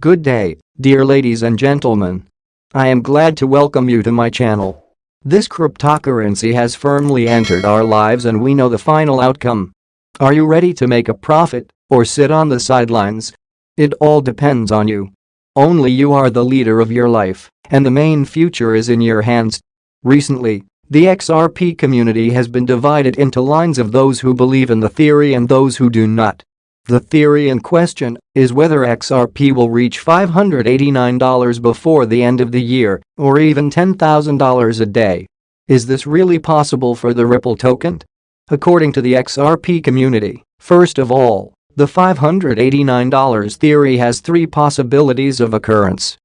Good day, dear ladies and gentlemen. I am glad to welcome you to my channel. This cryptocurrency has firmly entered our lives and we know the final outcome. Are you ready to make a profit or sit on the sidelines? It all depends on you. Only you are the leader of your life, and the main future is in your hands. Recently, the XRP community has been divided into lines of those who believe in the theory and those who do not. The theory in question is whether XRP will reach $589 before the end of the year or even $10,000 a day. Is this really possible for the Ripple token? According to the XRP community, first of all, the $589 theory has three possibilities of occurrence.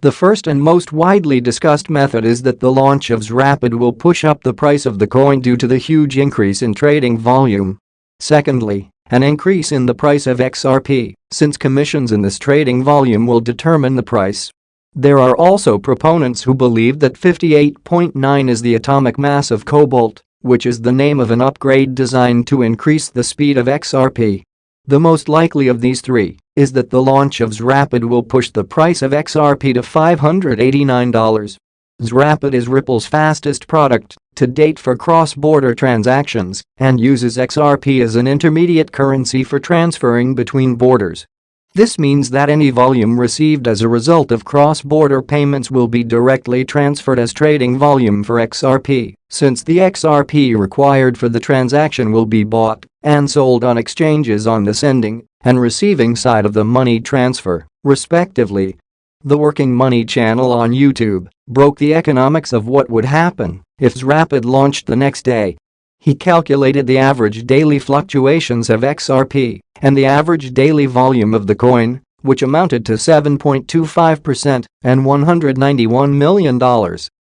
The first and most widely discussed method is that the launch of XRP will push up the price of the coin due to the huge increase in trading volume. Secondly, an increase in the price of XRP, since commissions in this trading volume will determine the price. There are also proponents who believe that 58.9 is the atomic mass of cobalt, which is the name of an upgrade designed to increase the speed of XRP. The most likely of these three is that the launch of XRP will push the price of XRP to $589. XRP is Ripple's fastest product to date for cross-border transactions and uses XRP as an intermediate currency for transferring between borders. This means that any volume received as a result of cross-border payments will be directly transferred as trading volume for XRP, since the XRP required for the transaction will be bought and sold on exchanges on the sending and receiving side of the money transfer, respectively. The Working Money channel on YouTube broke the economics of what would happen if XRP launched the next day. He calculated the average daily fluctuations of XRP and the average daily volume of the coin, which amounted to 7.25% and $191 million,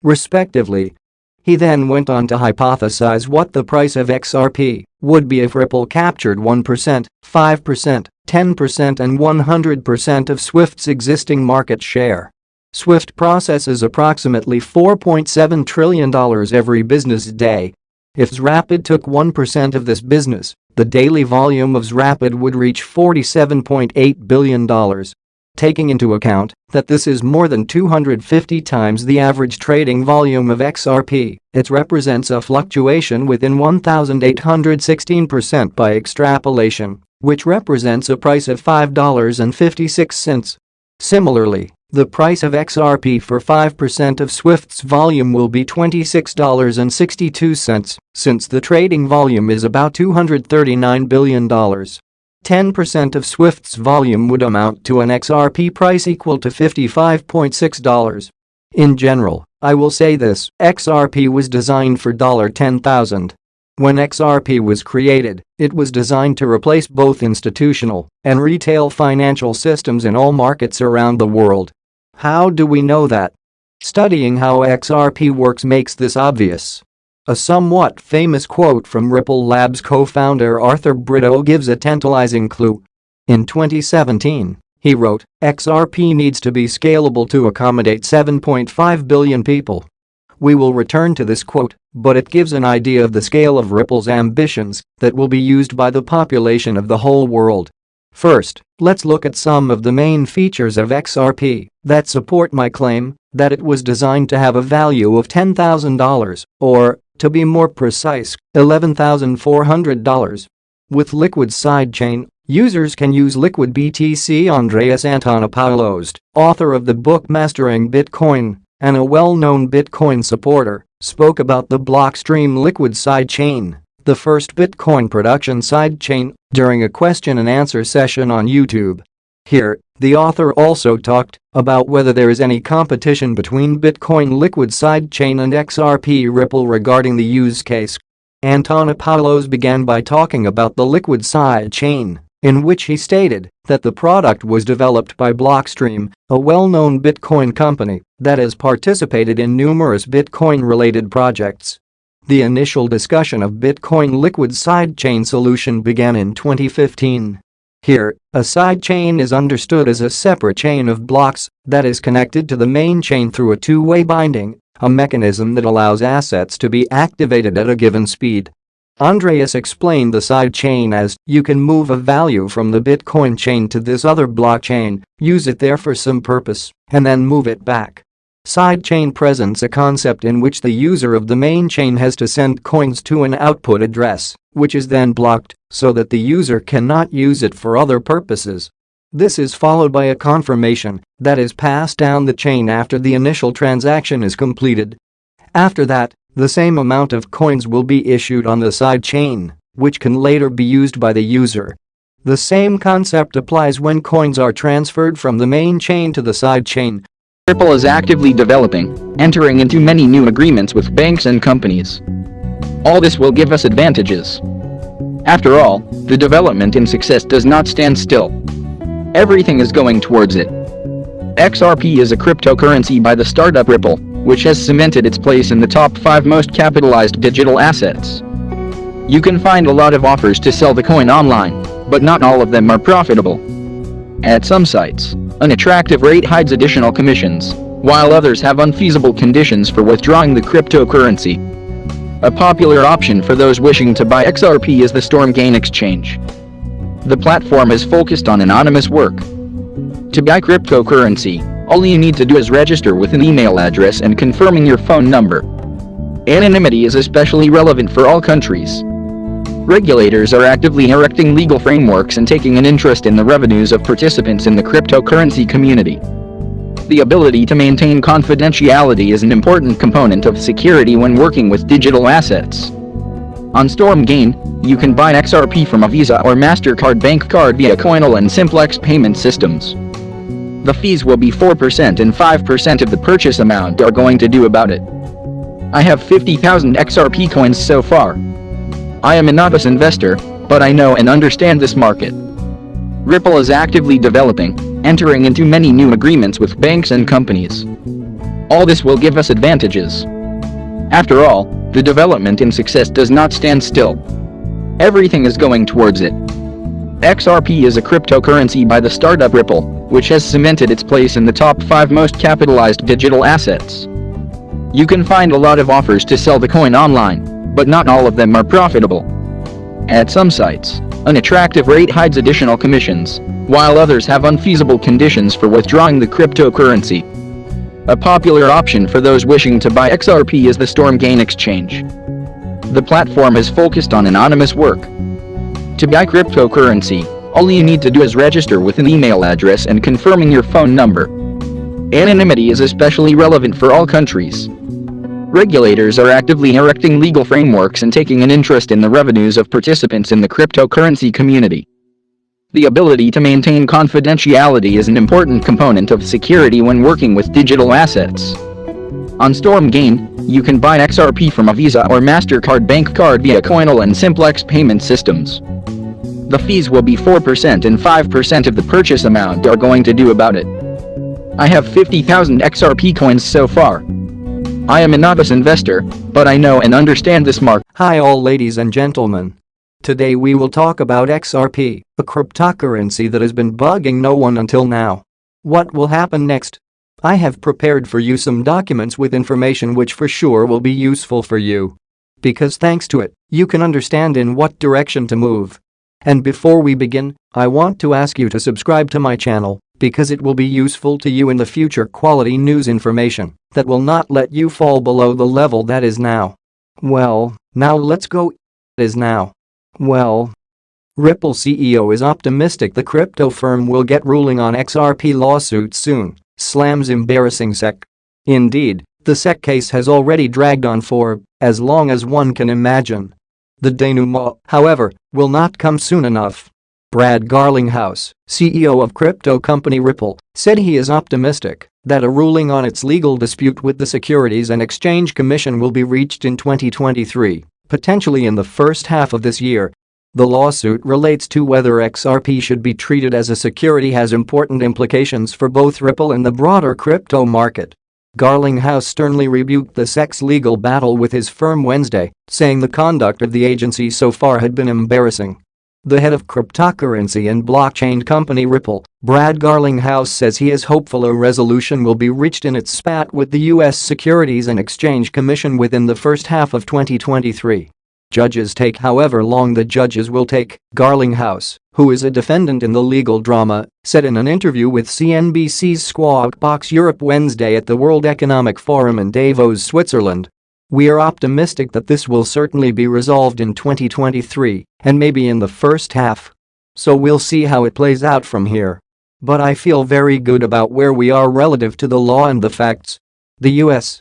respectively. He then went on to hypothesize what the price of XRP would be if Ripple captured 1%, 5%, 10% and 100% of Swift's existing market share. Swift processes approximately $4.7 trillion every business day. If XRP took 1% of this business, the daily volume of XRP would reach $47.8 billion. Taking into account that this is more than 250 times the average trading volume of XRP, it represents a fluctuation within 1,816% by extrapolation, which represents a price of $5.56. Similarly, the price of XRP for 5% of Swift's volume will be $26.62, since the trading volume is about $239 billion. 10% of Swift's volume would amount to an XRP price equal to $55.6. In general, I will say this: XRP was designed for $10,000. When XRP was created, it was designed to replace both institutional and retail financial systems in all markets around the world. How do we know that? Studying how XRP works makes this obvious. A somewhat famous quote from Ripple Labs co-founder Arthur Brito gives a tantalizing clue. In 2017, he wrote, "XRP needs to be scalable to accommodate 7.5 billion people." We will return to this quote, but it gives an idea of the scale of Ripple's ambitions that will be used by the population of the whole world. First, let's look at some of the main features of XRP that support my claim that it was designed to have a value of $10,000, or, to be more precise, $11,400. With Liquid sidechain, users can use Liquid BTC. Andreas Antonopoulos, author of the book Mastering Bitcoin and a well-known Bitcoin supporter, spoke about the Blockstream Liquid sidechain, the first Bitcoin production sidechain, during a question-and-answer session on YouTube. Here, the author also talked about whether there is any competition between Bitcoin Liquid sidechain and XRP Ripple regarding the use case. Antonopoulos began by talking about the Liquid sidechain, in which he stated that the product was developed by Blockstream, a well-known Bitcoin company that has participated in numerous Bitcoin-related projects. The initial discussion of Bitcoin Liquid sidechain solution began in 2015. Here, a sidechain is understood as a separate chain of blocks that is connected to the main chain through a two-way binding, a mechanism that allows assets to be activated at a given speed. Andreas explained the sidechain as, you can move a value from the Bitcoin chain to this other blockchain, use it there for some purpose, and then move it back. Sidechain presents a concept in which the user of the main chain has to send coins to an output address, which is then blocked, so that the user cannot use it for other purposes. This is followed by a confirmation that is passed down the chain after the initial transaction is completed. After that, the same amount of coins will be issued on the sidechain, which can later be used by the user. The same concept applies when coins are transferred from the main chain to the sidechain. Ripple is actively developing, entering into many new agreements with banks and companies. All this will give us advantages. After all, the development in success does not stand still. Everything is going towards it. XRP is a cryptocurrency by the startup Ripple, which has cemented its place in the top 5 most capitalized digital assets. You can find a lot of offers to sell the coin online, but not all of them are profitable. At some sites, an attractive rate hides additional commissions, while others have unfeasible conditions for withdrawing the cryptocurrency. A popular option for those wishing to buy XRP is the Stormgain exchange. The platform is focused on anonymous work. To buy cryptocurrency, all you need to do is register with an email address and confirming your phone number. Anonymity is especially relevant for all countries. Regulators are actively erecting legal frameworks and taking an interest in the revenues of participants in the cryptocurrency community. The ability to maintain confidentiality is an important component of security when working with digital assets. On Stormgain, you can buy XRP from a Visa or MasterCard bank card via Coinal and Simplex payment systems. The fees will be 4% and 5% of the purchase amount are going to do about it. I have 50,000 XRP coins so far. I am a novice investor, but I know and understand this market. Ripple is actively developing, entering into many new agreements with banks and companies. All this will give us advantages. After all, the development in success does not stand still. Everything is going towards it. XRP is a cryptocurrency by the startup Ripple, which has cemented its place in the top 5 most capitalized digital assets. You can find a lot of offers to sell the coin online, but not all of them are profitable. At some sites, an attractive rate hides additional commissions, while others have unfeasible conditions for withdrawing the cryptocurrency. A popular option for those wishing to buy XRP is the Stormgain exchange. The platform is focused on anonymous work. To buy cryptocurrency, all you need to do is register with an email address and confirming your phone number. Anonymity is especially relevant for all countries. Regulators are actively erecting legal frameworks and taking an interest in the revenues of participants in the cryptocurrency community. The ability to maintain confidentiality is an important component of security when working with digital assets. On Stormgain, you can buy XRP from a Visa or MasterCard bank card via Coinal and Simplex payment systems. The fees will be 4% and 5% of the purchase amount are going to do about it. I have 50,000 XRP coins so far. I am a novice investor, but I know and understand this market. Hi all ladies and gentlemen. Today we will talk about XRP, a cryptocurrency that has been bugging no one until now. What will happen next? I have prepared for you some documents with information which for sure will be useful for you. Because thanks to it, you can understand in what direction to move. And before we begin, I want to ask you to subscribe to my channel, because it will be useful to you in the future quality news information that will not let you fall below the level that is now. Well, now let's go. Is now. Well, Ripple CEO is optimistic the crypto firm will get ruling on XRP lawsuit soon, slams embarrassing SEC. Indeed, the SEC case has already dragged on for as long as one can imagine. The denouement, however, will not come soon enough. Brad Garlinghouse, CEO of crypto company Ripple, said he is optimistic that a ruling on its legal dispute with the Securities and Exchange Commission will be reached in 2023, potentially in the first half of this year. The lawsuit relates to whether XRP should be treated as a security, has important implications for both Ripple and the broader crypto market. Garlinghouse sternly rebuked the SEC's legal battle with his firm Wednesday, saying the conduct of the agency so far had been embarrassing. The head of cryptocurrency and blockchain company Ripple, Brad Garlinghouse, says he is hopeful a resolution will be reached in its spat with the U.S. Securities and Exchange Commission within the first half of 2023. Judges take however long the judges will take, Garlinghouse, who is a defendant in the legal drama, said in an interview with CNBC's Squawk Box Europe Wednesday at the World Economic Forum in Davos, Switzerland. We are optimistic that this will certainly be resolved in 2023 and maybe in the first half. So we'll see how it plays out from here. But I feel very good about where we are relative to the law and the facts. The U.S.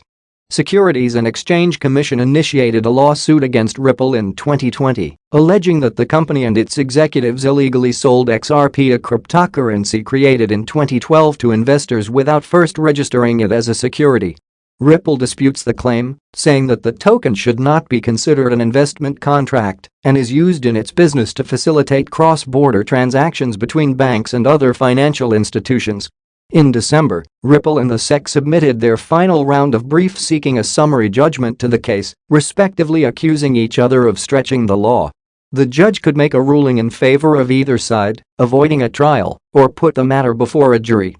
Securities and Exchange Commission initiated a lawsuit against Ripple in 2020, alleging that the company and its executives illegally sold XRP, a cryptocurrency created in 2012 to investors without first registering it as a security. Ripple disputes the claim, saying that the token should not be considered an investment contract and is used in its business to facilitate cross-border transactions between banks and other financial institutions. In December, Ripple and the SEC submitted their final round of briefs seeking a summary judgment to the case, respectively accusing each other of stretching the law. The judge could make a ruling in favor of either side, avoiding a trial, or put the matter before a jury.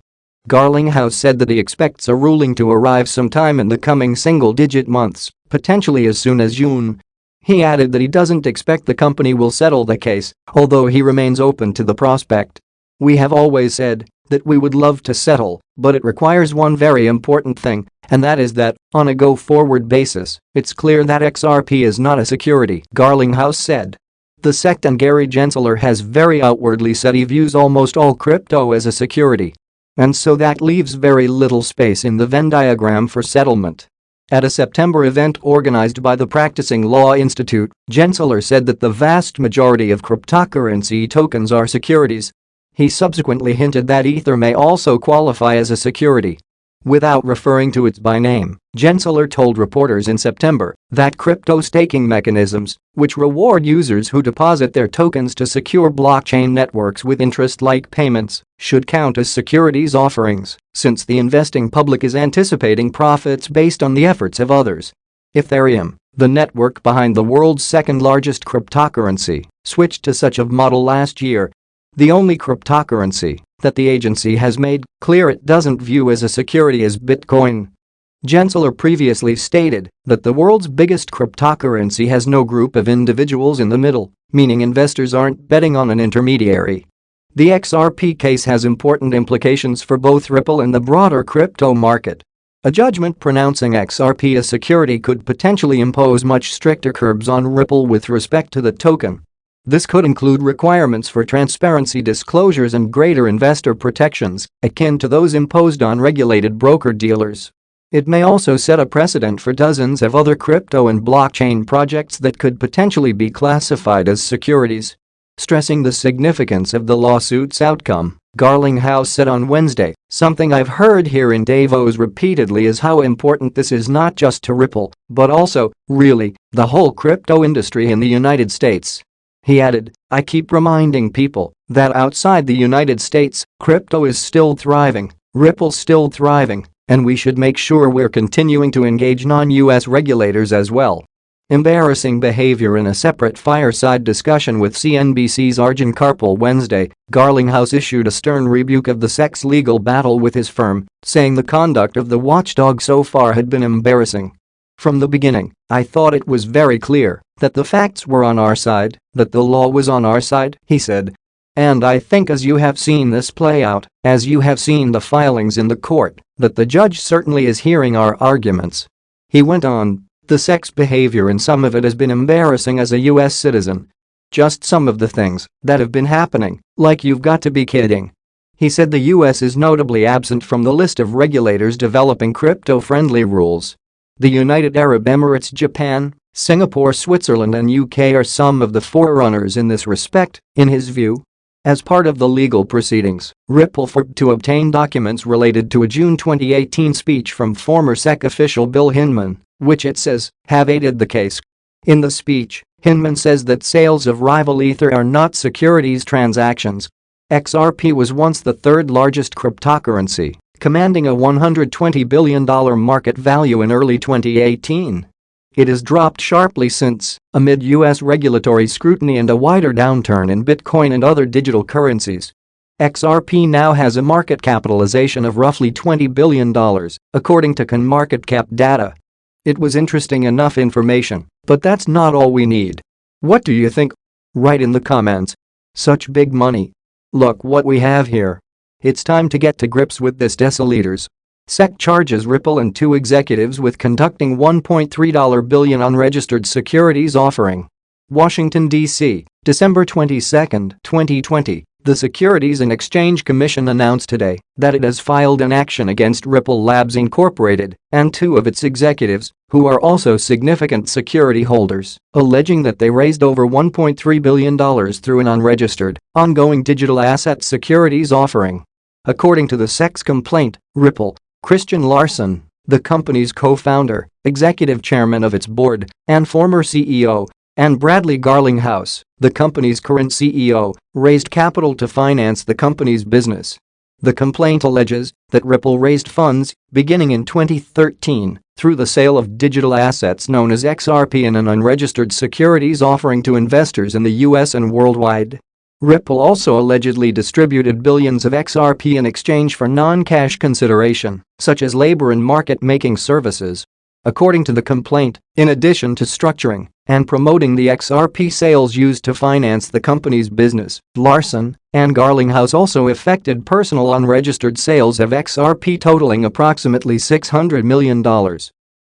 Garlinghouse said that he expects a ruling to arrive sometime in the coming single-digit months, potentially as soon as June. He added that he doesn't expect the company will settle the case, although he remains open to the prospect. "We have always said that we would love to settle, but it requires one very important thing, and that is that, on a go-forward basis, it's clear that XRP is not a security," Garlinghouse said. The SEC and Gary Gensler has very outwardly said he views almost all crypto as a security. And so that leaves very little space in the Venn diagram for settlement. At a September event organized by the Practicing Law Institute, Gensler said that the vast majority of cryptocurrency tokens are securities. He subsequently hinted that Ether may also qualify as a security. Without referring to it by name, Gensler told reporters in September that crypto staking mechanisms, which reward users who deposit their tokens to secure blockchain networks with interest-like payments, should count as securities offerings, since the investing public is anticipating profits based on the efforts of others. Ethereum, the network behind the world's second-largest cryptocurrency, switched to such a model last year. The only cryptocurrency that the agency has made clear it doesn't view as a security is Bitcoin. Gensler previously stated that the world's biggest cryptocurrency has no group of individuals in the middle, meaning investors aren't betting on an intermediary. The XRP case has important implications for both Ripple and the broader crypto market. A judgment pronouncing XRP a security could potentially impose much stricter curbs on Ripple with respect to the token. This could include requirements for transparency disclosures and greater investor protections, akin to those imposed on regulated broker-dealers. It may also set a precedent for dozens of other crypto and blockchain projects that could potentially be classified as securities. Stressing the significance of the lawsuit's outcome, Garlinghouse said on Wednesday, "Something I've heard here in Davos repeatedly is how important this is not just to Ripple, but also, really, the whole crypto industry in the United States." He added, "I keep reminding people that outside the United States, crypto is still thriving, Ripple's still thriving, and we should make sure we're continuing to engage non-US regulators as well." Embarrassing behavior. In a separate fireside discussion with CNBC's Arjun Karpal Wednesday, Garlinghouse issued a stern rebuke of the SEC's legal battle with his firm, saying the conduct of the watchdog so far had been embarrassing. "From the beginning, I thought it was very clear that the facts were on our side, that the law was on our side," he said. "And I think as you have seen this play out, as you have seen the filings in the court, that the judge certainly is hearing our arguments." He went on, "The SEC's behavior and some of it has been embarrassing as a US citizen. Just some of the things that have been happening, like you've got to be kidding." He said the US is notably absent from the list of regulators developing crypto-friendly rules. The United Arab Emirates, Japan, Singapore, Switzerland and UK are some of the forerunners in this respect, in his view. As part of the legal proceedings, Ripple fought to obtain documents related to a June 2018 speech from former SEC official Bill Hinman, which it says have aided the case. In the speech, Hinman says that sales of rival Ether are not securities transactions. XRP was once the third largest cryptocurrency, commanding a $120 billion market value in early 2018. It has dropped sharply since, amid US regulatory scrutiny and a wider downturn in Bitcoin and other digital currencies. XRP now has a market capitalization of roughly $20 billion, according to CoinMarketCap data. It was interesting enough information, but that's not all we need. What do you think? Write in the comments. Such big money. Look what we have here. It's time to get to grips with this deciliters. SEC charges Ripple and two executives with conducting $1.3 billion unregistered securities offering. Washington, D.C., December 22, 2020. The Securities and Exchange Commission announced today that it has filed an action against Ripple Labs Incorporated and two of its executives, who are also significant security holders, alleging that they raised over $1.3 billion through an unregistered, ongoing digital asset securities offering. According to the SEC's complaint, Ripple, Christian Larson, the company's co-founder, executive chairman of its board, and former CEO, and Bradley Garlinghouse, the company's current CEO, raised capital to finance the company's business. The complaint alleges that Ripple raised funds, beginning in 2013, through the sale of digital assets known as XRP in an unregistered securities offering to investors in the US and worldwide. Ripple also allegedly distributed billions of XRP in exchange for non-cash consideration, such as labor and market-making services. According to the complaint, in addition to structuring and promoting the XRP sales used to finance the company's business, Larson and Garlinghouse also effected personal unregistered sales of XRP totaling approximately $600 million.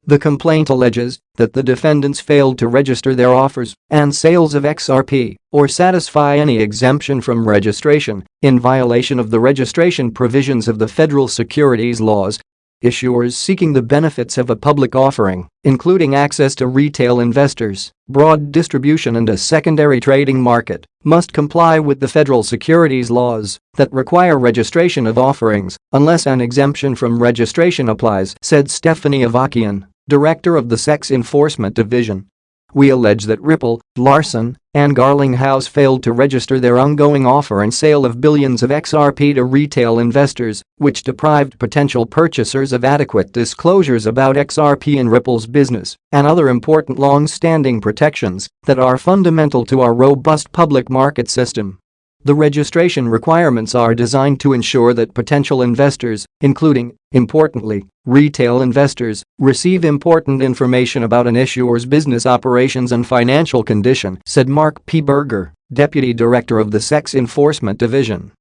The complaint alleges that the defendants failed to register their offers and sales of XRP or satisfy any exemption from registration in violation of the registration provisions of the federal securities laws. Issuers seeking the benefits of a public offering, including access to retail investors, broad distribution and a secondary trading market, must comply with the federal securities laws that require registration of offerings unless an exemption from registration applies, said Stephanie Avakian, director of the SEC's Enforcement Division. We allege that Ripple, Larson, and Garlinghouse failed to register their ongoing offer and sale of billions of XRP to retail investors, which deprived potential purchasers of adequate disclosures about XRP and Ripple's business and other important long-standing protections that are fundamental to our robust public market system. The registration requirements are designed to ensure that potential investors, including, importantly, retail investors, receive important information about an issuer's business operations and financial condition, said Mark P. Berger, deputy director of the SEC's Enforcement Division.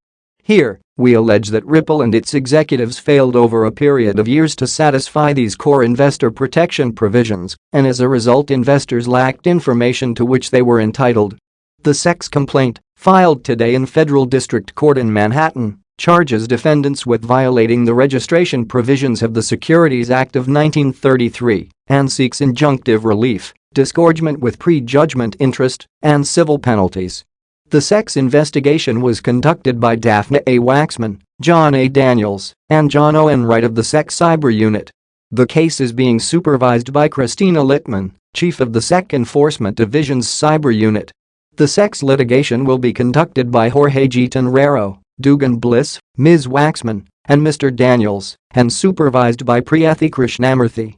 Here, we allege that Ripple and its executives failed over a period of years to satisfy these core investor protection provisions, and as a result investors lacked information to which they were entitled. The SEC's complaint, filed today in Federal District Court in Manhattan, charges defendants with violating the registration provisions of the Securities Act of 1933 and seeks injunctive relief, disgorgement with prejudgment interest, and civil penalties. The SEC's investigation was conducted by Daphne A. Waxman, John A. Daniels, and John O. Enright of the SEC Cyber Unit. The case is being supervised by Christina Littman, chief of the SEC Enforcement Division's Cyber Unit. The SEC's litigation will be conducted by Jorge G. Tenrero, Dugan Bliss, Ms. Waxman, and Mr. Daniels, and supervised by Priyathi Krishnamurthy.